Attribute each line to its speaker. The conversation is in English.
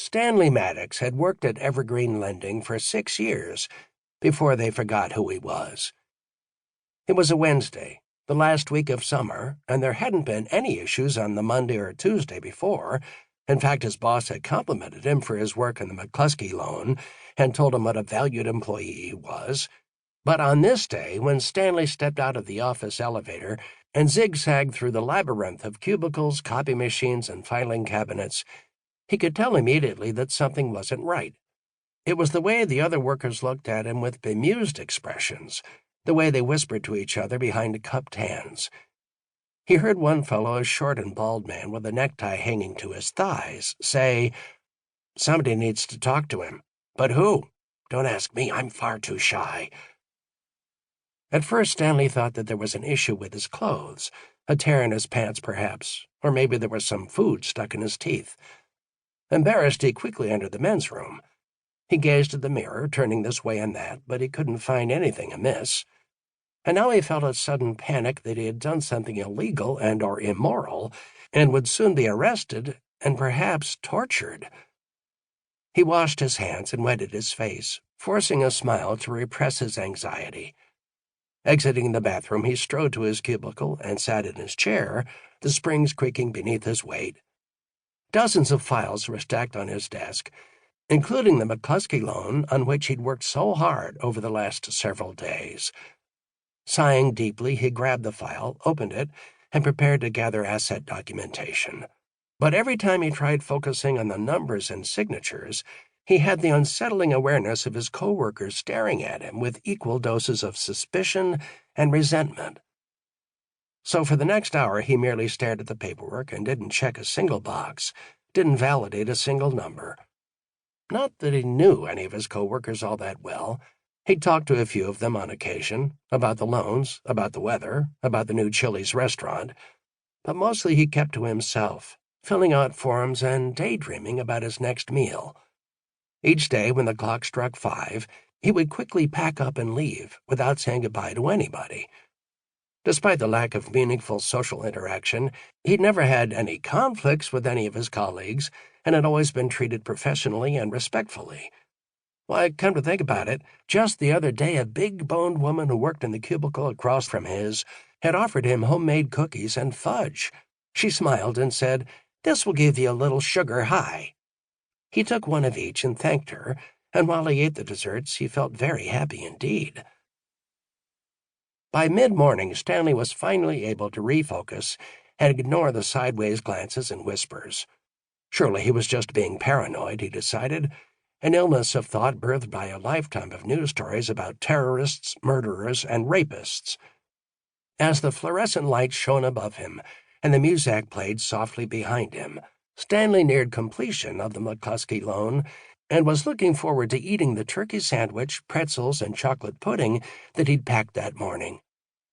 Speaker 1: Stanley Maddox had worked at Evergreen Lending for 6 years before they forgot who he was. It was a Wednesday, the last week of summer, and there hadn't been any issues on the Monday or Tuesday before. In fact, his boss had complimented him for his work on the McCluskey loan and told him what a valued employee he was. But on this day, when Stanley stepped out of the office elevator and zigzagged through the labyrinth of cubicles, copy machines, and filing cabinets, he could tell immediately that something wasn't right. It was the way the other workers looked at him with bemused expressions, the way they whispered to each other behind cupped hands. He heard one fellow, a short and bald man with a necktie hanging to his thighs, say, "Somebody needs to talk to him. But who? Don't ask me, I'm far too shy." At first, Stanley thought that there was an issue with his clothes, a tear in his pants perhaps, or maybe there was some food stuck in his teeth. Embarrassed, he quickly entered the men's room. He gazed at the mirror, turning this way and that, but he couldn't find anything amiss. And now he felt a sudden panic that he had done something illegal and/or immoral, and would soon be arrested and perhaps tortured. He washed his hands and wetted his face, forcing a smile to repress his anxiety. Exiting the bathroom, he strode to his cubicle and sat in his chair, the springs creaking beneath his weight. Dozens of files were stacked on his desk, including the McCluskey loan on which he'd worked so hard over the last several days. Sighing deeply, he grabbed the file, opened it, and prepared to gather asset documentation. But every time he tried focusing on the numbers and signatures, he had the unsettling awareness of his co-workers staring at him with equal doses of suspicion and resentment. So for the next hour he merely stared at the paperwork and didn't check a single box, didn't validate a single number. Not that he knew any of his co-workers all that well. He'd talked to a few of them on occasion, about the loans, about the weather, about the new Chili's restaurant, but mostly he kept to himself, filling out forms and daydreaming about his next meal. Each day when the clock struck 5, he would quickly pack up and leave without saying goodbye to anybody. Despite the lack of meaningful social interaction, he'd never had any conflicts with any of his colleagues and had always been treated professionally and respectfully. Why, come to think about it, just the other day a big-boned woman who worked in the cubicle across from his had offered him homemade cookies and fudge. She smiled and said, "This will give you a little sugar high." He took one of each and thanked her, and while he ate the desserts, he felt very happy indeed. By mid-morning, Stanley was finally able to refocus and ignore the sideways glances and whispers. Surely he was just being paranoid, he decided, an illness of thought birthed by a lifetime of news stories about terrorists, murderers, and rapists. As the fluorescent light shone above him and the muzak played softly behind him, Stanley neared completion of the McCluskey loan and was looking forward to eating the turkey sandwich, pretzels, and chocolate pudding that he'd packed that morning.